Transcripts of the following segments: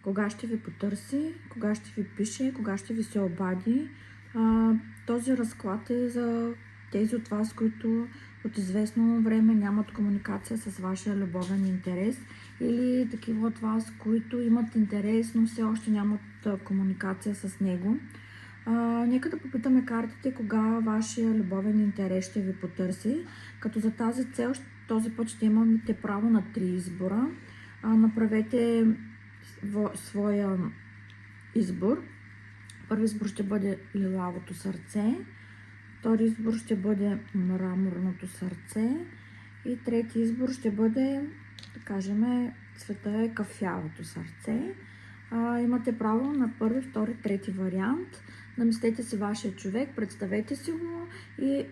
кога ще ви потърси, кога ще ви пише, кога ще ви се обади. Този разклад е за тези от вас, които от известно време нямат комуникация с вашия любовен интерес, или такива от вас, които имат интерес, но все още нямат комуникация с него. Нека да попитаме картите кога вашия любовен интерес ще ви потърси, като за тази цел този път ще имате право на 3 избора. Направете своя избор. Първи избор ще бъде лилавото сърце, втори избор ще бъде мраморното сърце и трети избор ще бъде, да кажем, цвета е кафявото сърце. Имате право на първи, втори, трети вариант. Намислете си вашия човек, представете си го и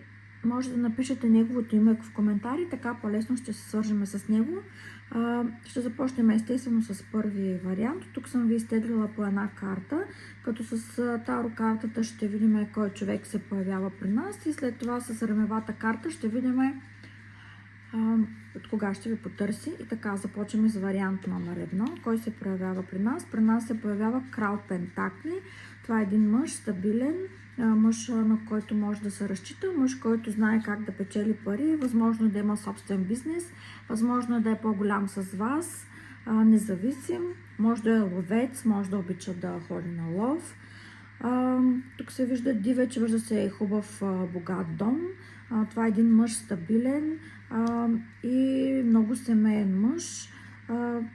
може да напишете неговото име в коментари, така по-лесно ще се свържем с него. Ще започнем естествено с първи вариант. Тук съм ви изтеглила по една карта, като с таро картата ще видим кой човек се появява при нас и след това с ремевата карта ще видим от кога ще ви потърси. И така, започваме с вариант номер 1. Кой се появява при нас? При нас се появява крал Пентакли. Това е един мъж, стабилен, мъж, на който може да се разчита, мъж, който знае как да печели пари, възможно е да има собствен бизнес, възможно е да е по-голям с вас, независим, може да е ловец, може да обича да ходи на лов. Тук се вижда дивеч, вижда се хубав, богат дом. Това е един мъж стабилен и много семейен мъж.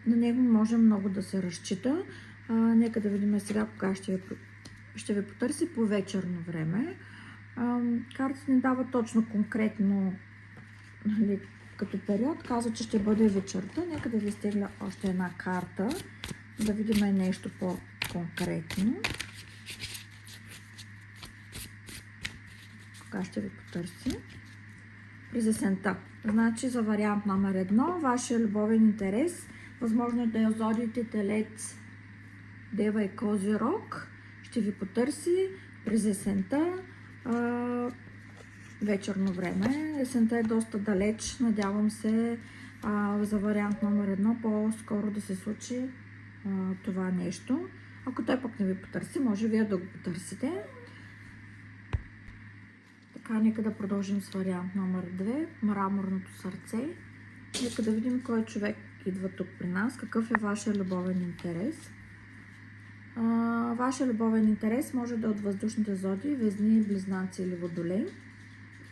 На него може много да се разчита. Нека да видим сега кога ще ви потърси по вечерно време. Картата ни дава точно конкретно, нали, като период. Казва, че ще бъде вечерта. Нека да ви изтегля още една карта, да видим нещо по-конкретно. Кога ще ви потърси? През есента. Значи за вариант номер 1, вашия любовен интерес, възможно е да я зодиите Телец, Дева и Козирог, ще ви потърси през есента, вечерно време. Есента е доста далеч, надявам се за вариант номер 1 по-скоро да се случи това нещо. Ако той пък не ви потърси, може вие да го потърсите. Така, нека да продължим с вариант номер 2, мраморното сърце. Нека да видим кой човек идва тук при нас, какъв е вашия любовен интерес. Вашия любовен интерес може да е от въздушните зодии, Везни, Близнаци или Водолей.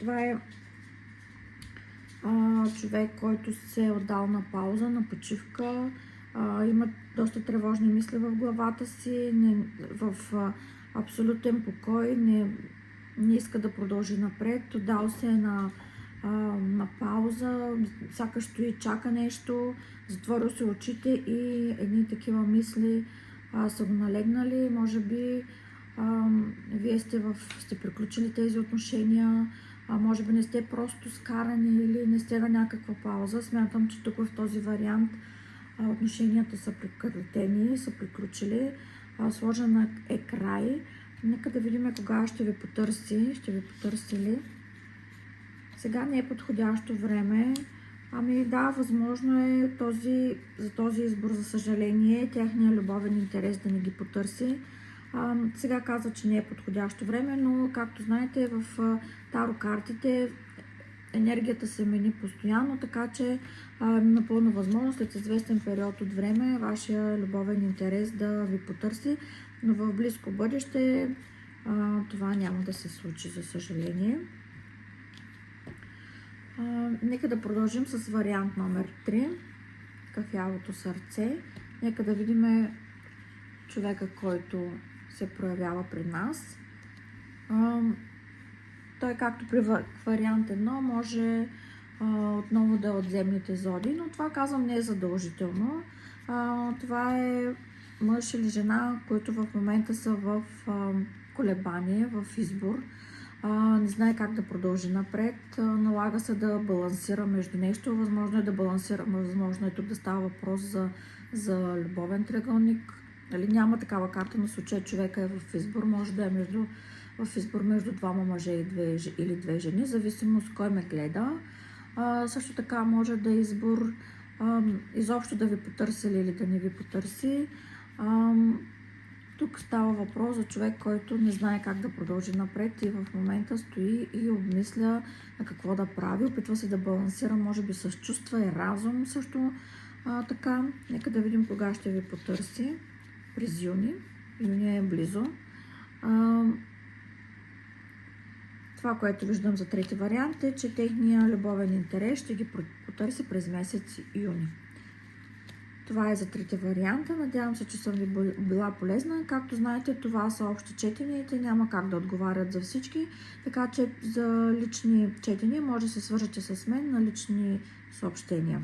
Това е човек, който се е отдал на пауза, на почивка, има доста тревожни мисли в главата си, в абсолютен покой, не иска да продължи напред, отдал се на пауза, сякаш стои, чака нещо, затворил се очите и едни такива мисли са го налегнали. Може би вие сте приключили тези отношения, може би не сте просто скарани или не сте на някаква пауза. Смятам, че тук в този вариант отношенията са прекратени, са приключили, сложена е край. Нека да видим кога ще ви потърси. Ще ви потърси ли? Сега не е подходящо време. Да, възможно е за този избор, за съжаление, тяхният любовен интерес да не ги потърси. Сега казва, че не е подходящо време, но както знаете, в таро картите енергията се мени постоянно, така че напълно възможно след известен период от време вашия любовен интерес да ви потърси, но в близко бъдеще това няма да се случи, за съжаление. Нека да продължим с вариант номер 3, кафявото сърце. Нека да видим човека, който се проявява при нас. Той, както при вариант 1, може отново да е от земните зодии, но това, казвам, не е задължително. Това е мъж или жена, които в момента са в колебание, в избор. Не знае как да продължи напред, налага се да балансира между нещо, възможно е да балансира, възможно е тук да става въпрос за любовен триъгълник. Няма такава карта, но в случая човека е в избор, може да е в избор между двама мъже или две жени, зависимост кой ме гледа. Също така може да е избор изобщо да ви потърси или да не ви потърси. Тук става въпрос за човек, който не знае как да продължи напред и в момента стои и обмисля на какво да прави. Опитва се да балансира, може би с чувства и разум също. Така, нека да видим кога ще ви потърси. През юни. Юни е близо. Това, което виждам за трети вариант е, че техния любовен интерес ще ги потърси през месец юни. Това е за трите варианта. Надявам се, че съм ви била полезна. Както знаете, това са общи четения и те няма как да отговарят за всички. Така че за лични четения може да се свържете с мен на лични съобщения.